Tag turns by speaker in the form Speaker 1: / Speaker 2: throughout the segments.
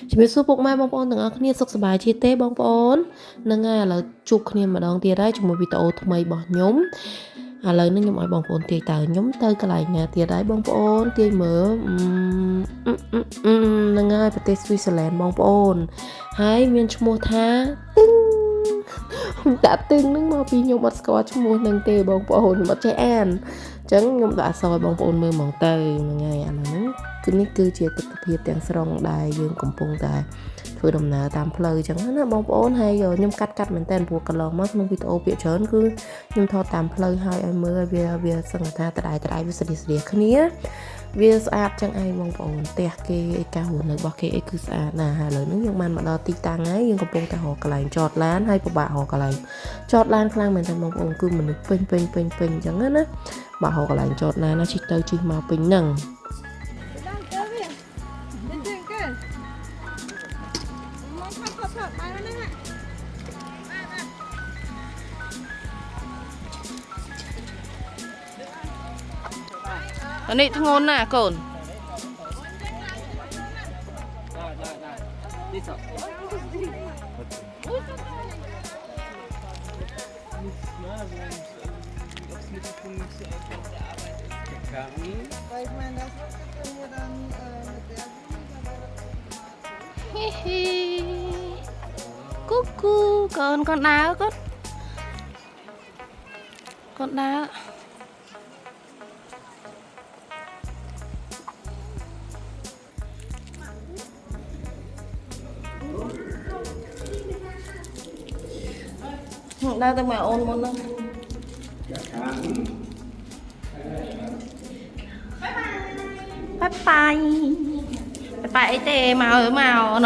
Speaker 1: ជំរាបសួរពុកម៉ែបងប្អូនទាំងអស់គ្នាសុខសប្បាយជាទេបងប្អូនហ្នឹងហើយឥឡូវជួបគ្នាម្ដងទៀតហើយជាមួយវីដេអូថ្មីរបស់ខ្ញុំឥឡូវនេះខ្ញុំឲ្យបងប្អូនទាយតើខ្ញុំទៅកន្លែងណាទៀតហើយបងប្អូនទាយមើលហ្នឹងហើយប្រទេសស្វីសឺឡែនបងប្អូនហើយមានឈ្មោះថាទឹងដាក់ទឹងហ្នឹងមកពីខ្ញុំអត់ស្គាល់ឈ្មោះហ្នឹងទេបងប្អូនខ្ញុំអត់ចេះអានអញ្ចឹងខ្ញុំដាក់អក្សរឲ្យបងប្អូនមើលហ្មងទៅហ្នឹងហើយឥឡូវហ្នឹងគឺនេះគឺជាទស្សនវិជ្ជាទាំងស្រុងដែលយើងកំពុងតែធ្វើដំណើរតាមផ្លូវអញ្ចឹងណាបងប្អូនហើយខ្ញុំកាត់មែនតើព្រោះកន្លងមកក្នុងវីដេអូពាក្យច្រើនគឺខ្ញុំថតតាមផ្លូវឲ្យមើលវាសឹងថាដដែលវាស្រីគ្នាវាស្អាតចឹងឯងបងប្អូនផ្ទះគេឯការរស់នៅរបស់គេគឺស្អាតណាស់ហើយឥឡូវនេះយើងបានមកដល់ទីតាំងហើយយើងកំពុងតែរកកន្លែងចតឡានហើយពិបាករកកន្លែងចតឡានខ្លាំងមែនតើបងប្អូនគឺមនុស្សពេញអញ្ចឹងណាបើរកកន្លែងចតឡានណាជិះទៅជិះមកពេញហ្នឹងនេះធ្ងន់ណាកូនគូគូកូនដើរកូនដើរដើរទៅមកអូនមុនហ្នឹងបាយអីទេមក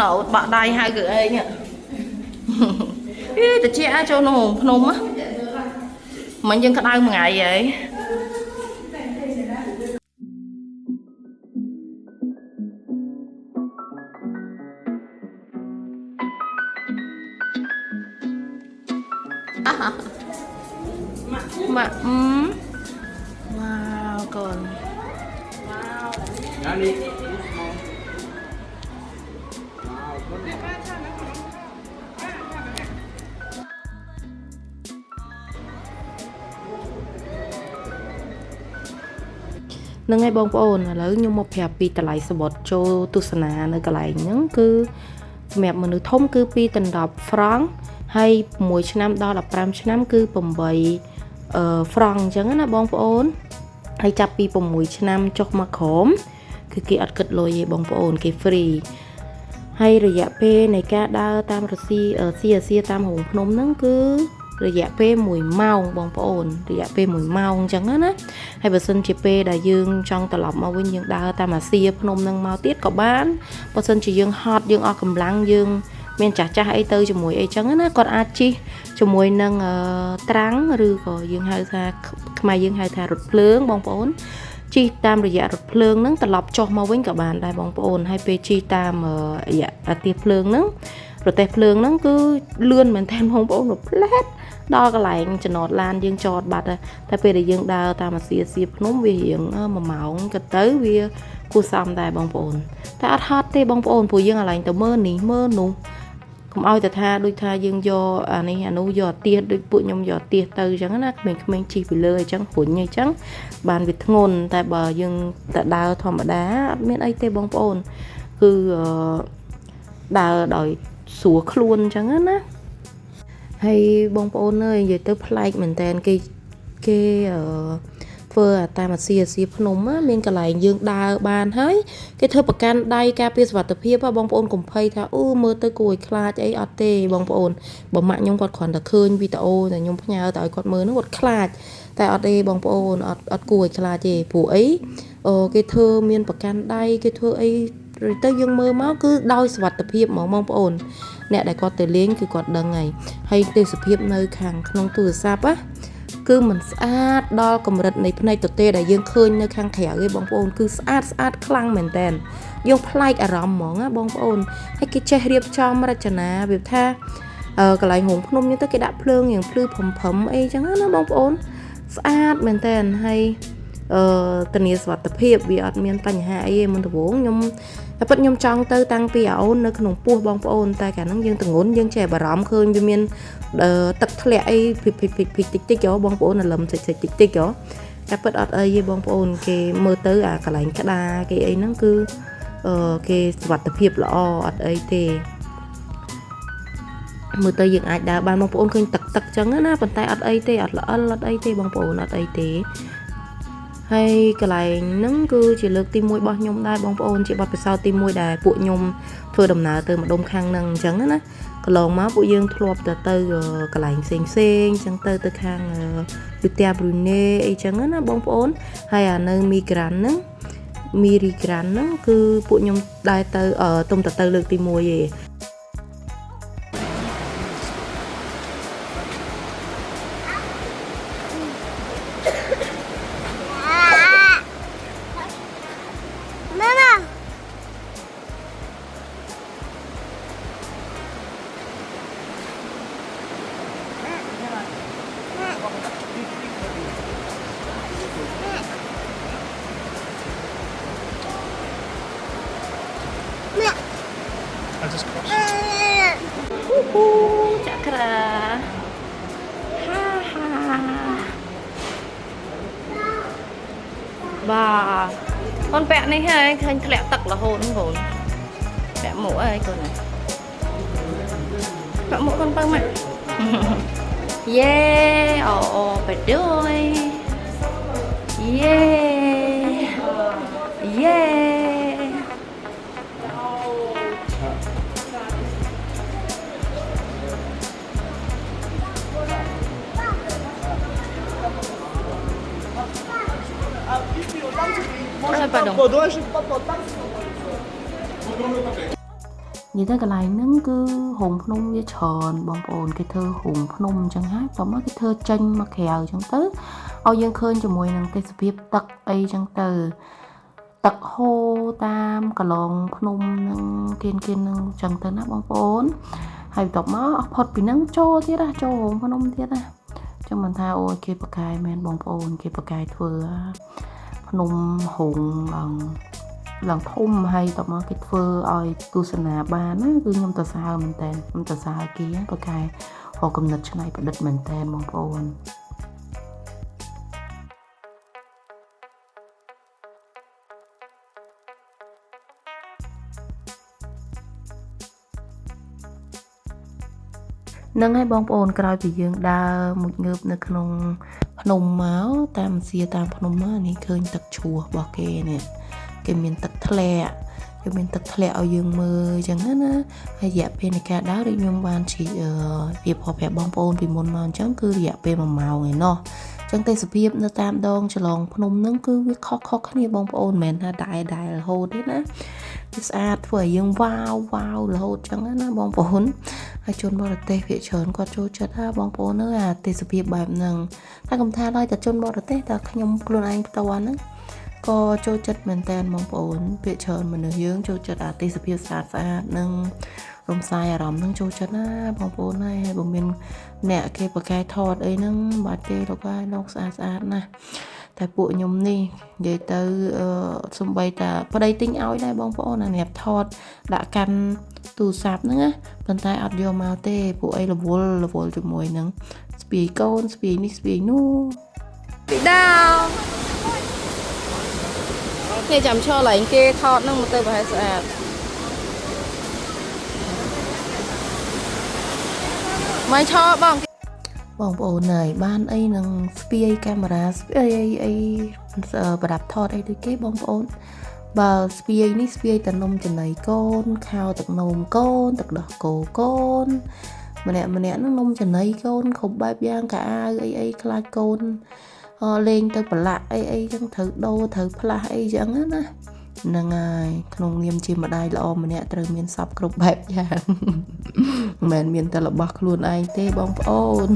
Speaker 1: ណូបក់ដៃហៅគឺអីនេះតិចចូលក្នុងភ្នំមិញយើងក្តៅមួយថ្ងៃហើយម៉ាក់វ៉ាវកូនណានេះនឹងហើយបងប្អូនឥឡូវខ្ញុំមកប្រាប់ពីតម្លៃសបុតចូលទស្សនានៅកន្លែងហ្នឹងគឺសម្រាប់មនុស្សធំគឺ2ដុល្លារហ្វ្រង់ហើយ6ឆ្នាំដល់15ឆ្នាំគឺ8ហ្វ្រង់អញ្ចឹងណាបងប្អូនហើយចាប់ពី6ឆ្នាំចុះមកក្រោមគឺគេអត់គិតលុយទេបងប្អូនគេ free ហើយរយៈពេលនៃការដើរតាមរស៊ីអាស៊ីតាមរងភ្នំហ្នឹងគឺរយៈពេល1ម៉ោងបងប្អូនរយៈពេល1ម៉ោងអញ្ចឹងណាហើយបើសិនជាពេលដែលយើងចង់ត្រឡប់មកវិញយើងដើរតាមអាស៊ីភ្នំហ្នឹងមកទៀតក៏បានបើសិនជាយើងហត់យើងអស់កម្លាំងយើងមានចាស់អីទៅជាមួយអីចឹងណាគាត់អាចជិះជាមួយនឹងត្រាំងឬក៏យើងហៅថាខ្មែរយើងហៅថារថភ្លើងបងប្អូនជិះតាមរយៈរថភ្លើងហ្នឹងត្រឡប់ចុះមកវិញក៏បានដែរបងប្អូនហើយពេលជិះតាមរយៈអាទិភ្លើងហ្នឹងប្រទេសភ្លើងហ្នឹងគឺលឿនមែនទែនបងប្អូនផ្លែតដល់កន្លែងចំណតឡានយើងចតបាត់តែពេលដែលយើងដើរតាមអាស៊ីភ្នំវារៀង1ម៉ោងក៏ទៅវាគួរសមដែរបងប្អូនតែអត់ហត់ទេបងប្អូនព្រោះយើងកន្លែងទៅមើលនេះមើលនោះកុំឲ្យតែថាដូចថាយើងយកអានេះអានោះយកទៀសដូចពួកខ្ញុំយកទៀសទៅអញ្ចឹងណាក្មេងៗជិះពីលើអញ្ចឹងព្រុញអញ្ចឹងបានវាធ្ងន់តែបើយើងតែដើរធម្មតាអត់មានអីទេបងប្អូនគឺដើរដោយស្រួលខ្លួនអញ្ចឹងណាហើយបងប្អូនអើយនិយាយទៅប្លែកមែនតើគេធ្វើតាមអាស៊ីភ្នំមានកន្លែងយើងដើរបានហើយគេធ្វើប្រកាន់ដៃការពារសុវត្ថិភាពបងប្អូនកុំភ័យថាអូមើលទៅគួរឲ្យខ្លាចអីអត់ទេបងប្អូនបើម៉ាក់ខ្ញុំគាត់គ្រាន់តែឃើញវីដេអូដែលខ្ញុំផ្ញើទៅឲ្យគាត់មើលនោះគាត់ខ្លាចតែអត់ទេបងប្អូនអត់គួរឲ្យខ្លាចទេព្រោះអីគេធ្វើមានប្រកាន់ដៃគេធ្វើអីទៅយើងមើលមកគឺដោយសុវត្ថិភាពហ្មងបងប្អូនអ្នកដែលគាត់ទៅលេងគឺគាត់ដឹងហើយទេសភាពនៅខាងក្នុងទូរស័ព្ទគឺมันស្អាតដល់កម្រិតនៃភ្នែកទទេដែលយើងឃើញនៅខាងក្រៅឯងបងប្អូនគឺស្អាតខ្លាំងមែនតើយើងប្លែកអារម្មណ៍ហ្មងណាបងប្អូនហើយគេចេះរៀបចំរចនាវាថាកន្លែងហងភ្នំនេះទៅគេដាក់ភ្លើងយ៉ាងភ្លឺព្រំអីចឹងណាបងប្អូនស្អាតមែនតើហើយធានាសុវត្ថិភាពវាអត់មានបញ្ហាអីទេមុនដំបូងខ្ញុំ តែពិតខ្ញុំចង់ទៅតាំងពីអូននៅក្នុងពោះបងប្អូនតែកាលហ្នឹងយើងទងន់យើងចេះបារម្ភឃើញវាមានទឹកធ្លាក់អីភិកតិចតិចបងប្អូនអាលឹមតិចតិចតិចតិចតែពិតអត់អីទេបងប្អូនគេមើលទៅអាកន្លែងក្តារគេអីហ្នឹងគឺគេសុវត្ថិភាពល្អអត់អីទេមើលទៅយើងអាចដើរបានបងប្អូនឃើញទឹកចឹងណាប៉ុន្តែអត់អីទេអត់ល្អិលអត់អីទេបងប្អូនអត់អីទេហើយកន្លែងហ្នឹងគឺជាលើកទី1របស់ខ្ញុំដែរបងប្អូនជាបទពិសោធន៍ទី1ដែលពួកខ្ញុំធ្វើដំណើរទៅម្ដុំខាងហ្នឹងអញ្ចឹងណាកន្លងមកពួកយើងធ្លាប់ទៅកន្លែងផ្សេងអញ្ចឹងទៅខាងយុធាប្រ៊ូណេអីចឹងណាបងប្អូនហើយអានៅមីក្រាន់ហ្នឹងគឺពួកខ្ញុំដែរទៅទុំទៅលើកទី1ឯងចាក់ក្រាហាបាទអូនពាក់នេះហើយឃើញធ្លាក់ទឹករហូតហ្នឹងកូនពាក់មួកហើយកូនពាក់មួកកូនបើមកយេអូបែដួយយេយេនិយាយទៅកន្លែងហ្នឹងគឺហងភ្នំវាច្រើនបងប្អូនគេធ្វើហងភ្នំអញ្ចឹងហើយតោះមកគេធ្វើចេញមកក្រៅអញ្ចឹងទៅឲ្យយើងឃើញជាមួយនឹងទេសភាពទឹកអីអញ្ចឹងទៅទឹកហូរតាមកន្លងភ្នំនឹងគៀននឹងអញ្ចឹងទៅណាបងប្អូនហើយបន្ទាប់មកអស់ផុតពីហ្នឹងចូលទៀតណាចូលហងភ្នំទៀតណាចឹងមិនថាអូគេបកាយមែនបងប្អូនគេបកាយធ្វើភ្នំហងឡើងធំហើយតមកគេធ្វើឲ្យទស្សនាបានណាគឺខ្ញុំទៅសាមែនតើខ្ញុំទៅសាគេប្រកែរកកំណត់ឆ្នៃប្រឌិតមែនតើបងប្អូននឹងឲ្យបងប្អូនក្រោយពីយើងដើរមួយងើបនៅក្នុងភ្នំមកតាមសៀតាមភ្នំមកនេះឃើញទឹកឈ្លោះរបស់គេនេះគេមានទឹកធ្លាក់ឲ្យយើងមើលអញ្ចឹងណាហើយរយៈពេលនៃការដើរដូចខ្ញុំបានជីវាប្រាប់បងប្អូនពីមុនមកអញ្ចឹងគឺរយៈពេល1ម៉ោងឯណោះអញ្ចឹងទេសភាពនៅតាមដងច្រឡងភ្នំហ្នឹងគឺវាខុសគ្នាបងប្អូនមិនមែនថាដែលរហូតទេណាវាស្អាតធ្វើឲ្យយើងវ៉ាវរហូតអញ្ចឹងណាបងប្អូនហើយជនបរទេសភាគច្រើនគាត់ចូលចិត្តណាបងប្អូនអើយអាទេសភាពបែបហ្នឹងតែខ្ញុំថាឡើយតែជនបរទេសតែខ្ញុំខ្លួនឯងផ្ទាល់ហ្នឹងក៏ចូលចិត្តមែនតើបងប្អូនភាគច្រើនមនុស្សយើងចូលចិត្តអាទេសភាពស្អាតនិងរំសាយអារម្មណ៍ហ្នឹងចូលចិត្តណាបងប្អូនហើយបើមានអ្នកគេបកកែថតអីហ្នឹងបាត់ទេលោកហើយលោកស្អាតណាស់តែពួកខ្ញុំនេះនិយាយទៅសំបីតាប្តីទិញឲ្យដែរបងប្អូនអាអ្នកថតដាក់កាន់ទូរស័ព្ទហ្នឹងណាប៉ុន្តែអត់យកមកទេពួកអីរវល់ជាមួយនឹងស្ពាយកូនស្ពាយនេះស្ពាយនោះពីដាវគេចាំឈរឡើងគេថតហ្នឹងមកទៅប្រហែលស្អាតមកឈរបងប្អូនហើយបានអីនឹងស្ពាយកាមេរ៉ាស្ពាយអីប្រដាប់ថតអីដូចគេបងប្អូនបើស្ពាយនេះស្ពាយតនំចំណៃកូនខោទឹកនោមកូនទឹកដោះគោកូនម្នាក់ហ្នឹងនំចំណៃកូនគ្រប់បែបយ៉ាងកាអាវអីខ្លាចកូនលេងទៅប្រឡាក់អីចឹងត្រូវដូរត្រូវផ្លាស់អីចឹងណាហ្នឹងហើយក្នុងនាមជាម្ដាយល្អម្នាក់ត្រូវមានសពគ្រប់បែបយ៉ាងមិនមែនមានតែរបស់ខ្លួនឯងទេបងប្អូន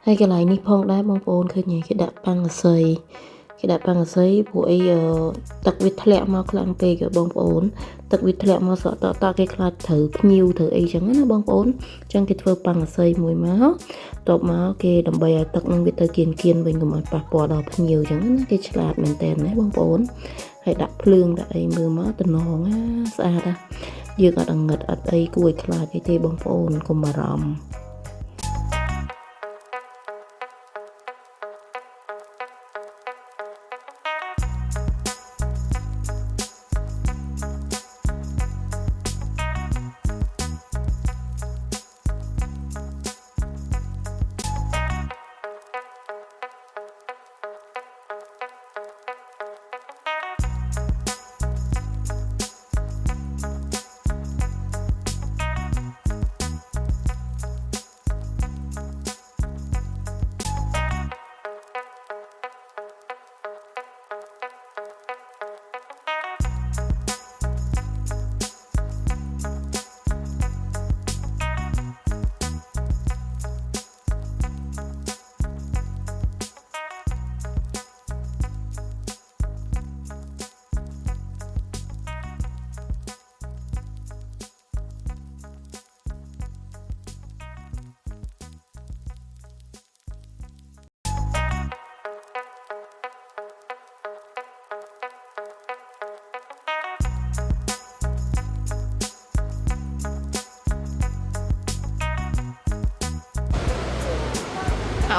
Speaker 1: ហើយកន្លែងនេះផងដែរបងប្អូនឃើញគេដាក់ប៉ាំងអស័យព្រោះអីទឹកវាធ្លាក់មកខ្លាំងពេកបងប្អូនទឹកវាធ្លាក់មកស្រកតគេខ្លាចត្រូវភ្ញៀវត្រូវអីចឹងណាបងប្អូនចឹងគេធ្វើប៉ាំងអស័យមួយមកតបមកគេដើម្បីឲ្យទឹកនឹងវាទៅគៀនវិញកុំឲ្យប៉ះពាល់ដល់ភ្ញៀវចឹងណាគេឆ្លាតមែនតើណាបងប្អូនហើយដាក់ភ្លើងដាក់អីមើលមកតំណងស្អាតណាយើងអត់អង្ងិតអត់អីគួរឲ្យខ្លាចអីទេបងប្អូនកុំបារម្ភ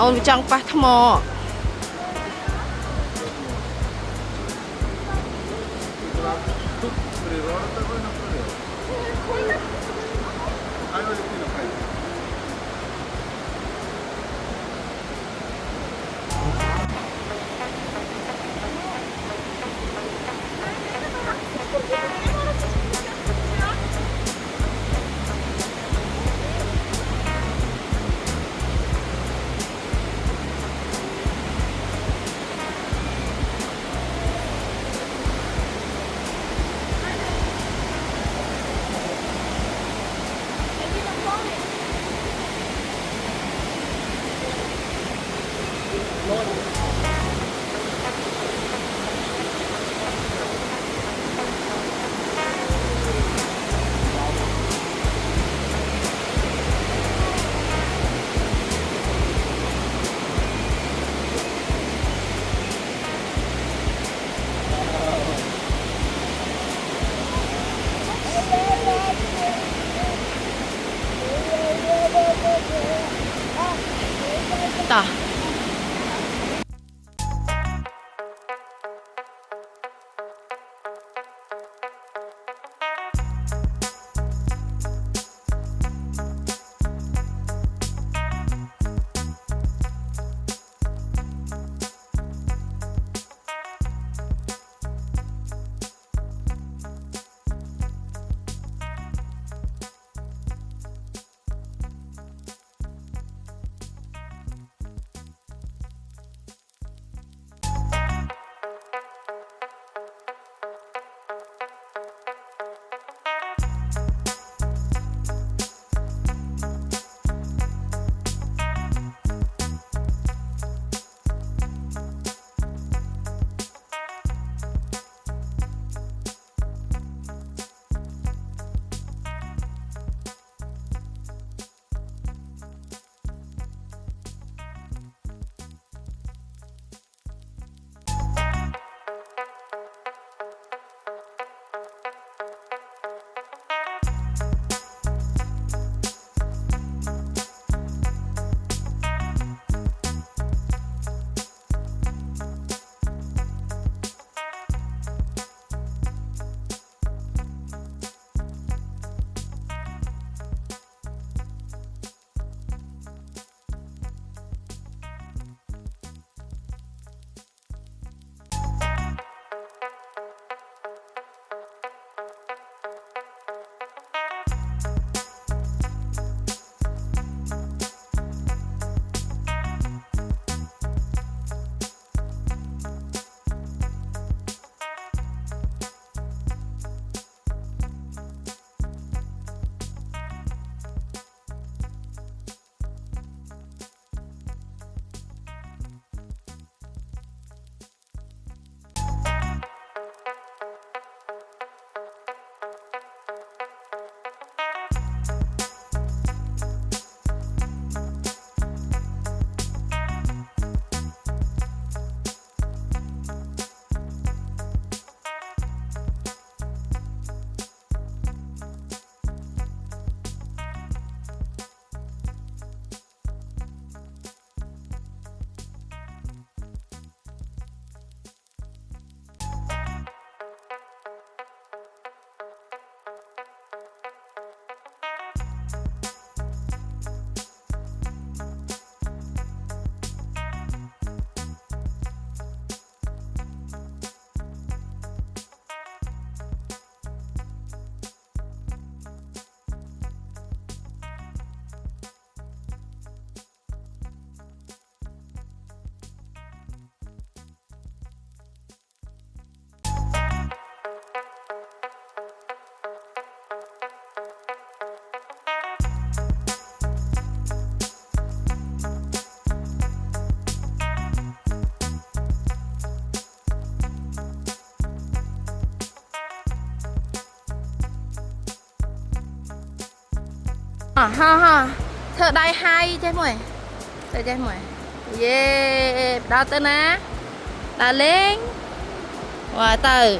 Speaker 1: អូនវាចង់ប៉ះថ្មតោះ ha thợ đai hai chứ mày thợ chứ mày yeah đào tới ná đào lên và từ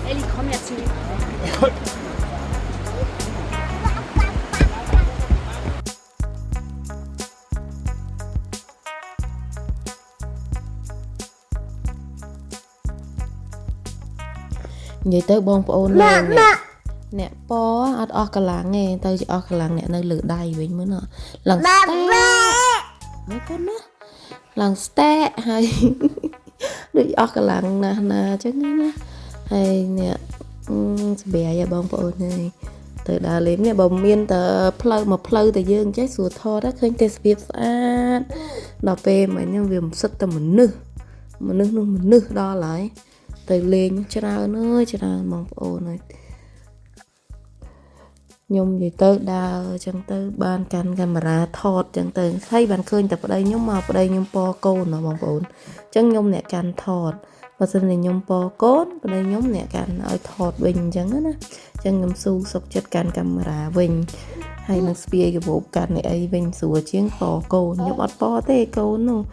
Speaker 1: Ellie komm jetzt hier vậy tới bông ôn nè po ở cả làng nghe tới ở cả làng nè nơi lửa đầy vậy mới nọ lần ste mấy con đó lần ste hay được ở cả làng nè chứ nè hay nè bè vậy bông ôn này từ đà liếm nè bông miên từ pleu từ dương trái sủa thò đó khơi tê sếp sát đào pe mà nhân việc sức tầm mình nư đo lại từ liền cho ra mong ôn này nhung gì tới đào chẳng tới ban can camera thọt chẳng tới thấy bạn khơi tập ở đây nhung màu ở đây nhung po cô nó mong ôn chẳng nhung nè can thọt và xin này nhung po cốt ở đây nhung nè can ở thọt bình chẳng á chẳng nhung su sọc chất can camera bình hay nó spia cái bộ can này ấy bình sủa chiến po cô nhung bắt po thế cô nó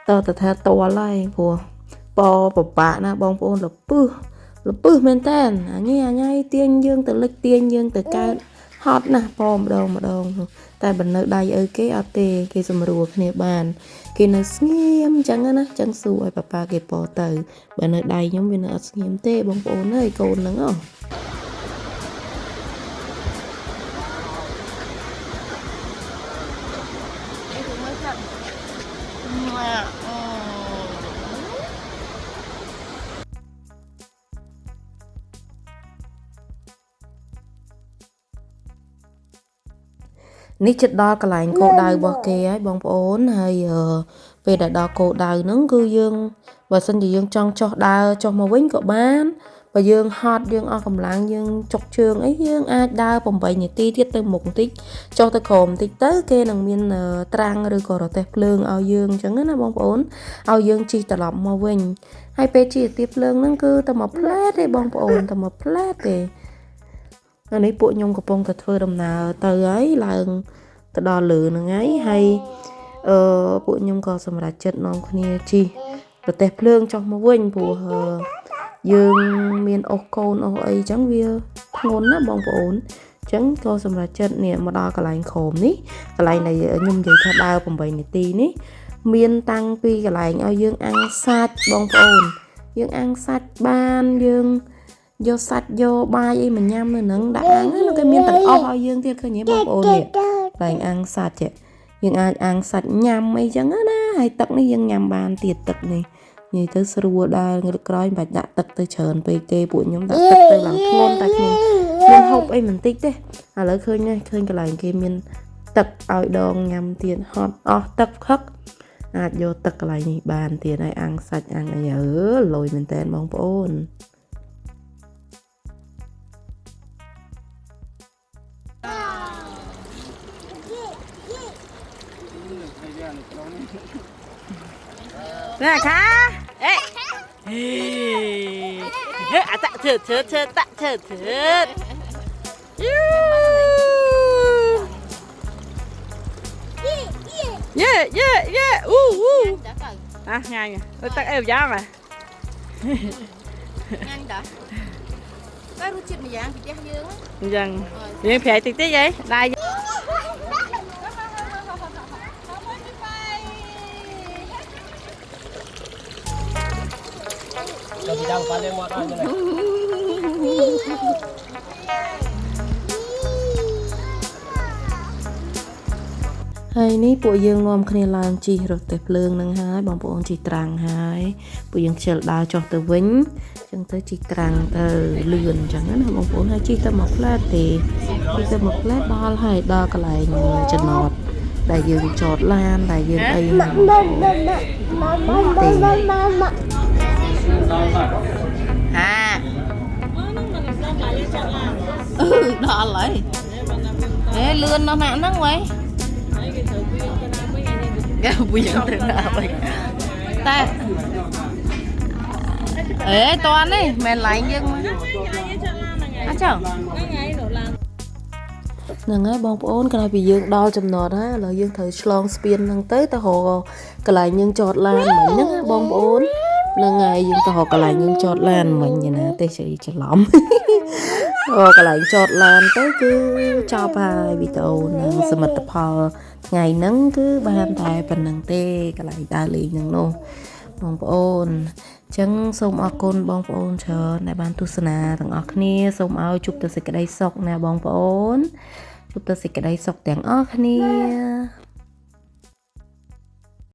Speaker 1: tao theo to lại của po bả na bong ôn là pư men tên nghe tiên dương từ lịch tiên dương từ ca hot nè po mà đâu tại bên nơi đây ở cái at cái sầm rùa kia bàn cái nó nghiêm chẳng á chẳng xuôi papa cái po từ bên nơi đây giống bên ở nghiêm tê bong ôn ơi cồn nữa không ní chất đo cái lạnh cô đào bỏ kê ấy bông ổn hay về đại đo cô đào nướng cư dương và xin gì dương trong cho đào cho mà vĩnh của bán và dương hot dương ở cầm láng dương chọc trường ấy dương ai đào bông bầy nhị ti thiết tới một tích cho tới khổm tích tới kê nằng miên trang rồi còn tép lương ao dương chẳng nữa bông ổn ao dương chi tờ lọc mà vĩnh hay pe chi tiếp lương nướng cư tầm một plate đấy bông ổn tầm một plate anh ấy bộ nhung của bông cà phê đồng nào từ ấy là từ đo lửa nó ấy hay bộ nhung có sầm là chất non con chi rồi tép lương trong một quên của dương miền ô côn ô ấy chẳng vi ngôn á bông ổn chẳng có sầm là chất nè mà đo cái lạnh khổm ní cái lạnh này nhung gì theo đau bông bầy này tì ní miền tăng pi cái lạnh ao dương ăn sạch bông ổn dương ăn sạch ban dương do sạch do ba ấy mình nhâm nữa nâng đã ăn nó cái miếng tận o dương tiên khơi nhé bông ôn nè lành ăn sạch vậy nhưng ai ăn sạch nhâm ấy chẳng á hay tận đi dân nhâm bàn tiệt tật này như tới srua đa người được coi bạch đã tật tới trơn về kê bụi nhóm đã tật tới làm thôn tại miền hộp ấy mình tích đấy à lấy khơi ngay khơi cái lành kia miền tật ao đòn nhâm tiền hot tật khắc vô tật lại bàn tiền này ăn sạch ăn này ở lồi mình tên bông ôn nè khá ê tạ thượt tạ thượt yeah à nhanh tôi tắt eo giá mà nhanh đó cái rút chít mà dạng thì chắc dương dần dương phải tí tí vậy đây hay ní bộ dương ngon khné làm chi rồi tép lương năng hái bông bộ chỉ trăng hái bộ dương chờ đào cho từ vĩnh chẳng tới chỉ trăng từ lươn chẳng hạn bông bộ hay chi ta một lát thì chi ta một lát đo hay đo cái lại chân nọt đại dương chọt lan đại dương ấy à đo lại ê lươn nó nặng lắm vậy cái bây giờ thế nào vậy ta ê toàn đi mẹ lại nhưng mà à chẳng nâng ấy bong ôn cái này bị dương đo chầm nọt á là dương thời slong spin nâng tới ta hồ cái lại nhưng chọt lan mình nhá bong ôn nâng ngày dương ta hồ cái lại nhưng chọt lan mình như nè tê chỉ chọt lỏng cái lại chọt lan tới cứ cho bài bị tàu nâng sờ mật tập hò ngày nắng cứ ban tài phần nâng tê cái lại đa lì nâng nô bong ôn chẳngសូមអរគុណបងប្អូនច្រើនដែលបានទស្សនាទាំងអស់គ្នាសូមឲ្យជួបតែសេចក្តីសុខណាបងប្អូនជួបតែសេចក្តីសុខទាំងអស់គ្នា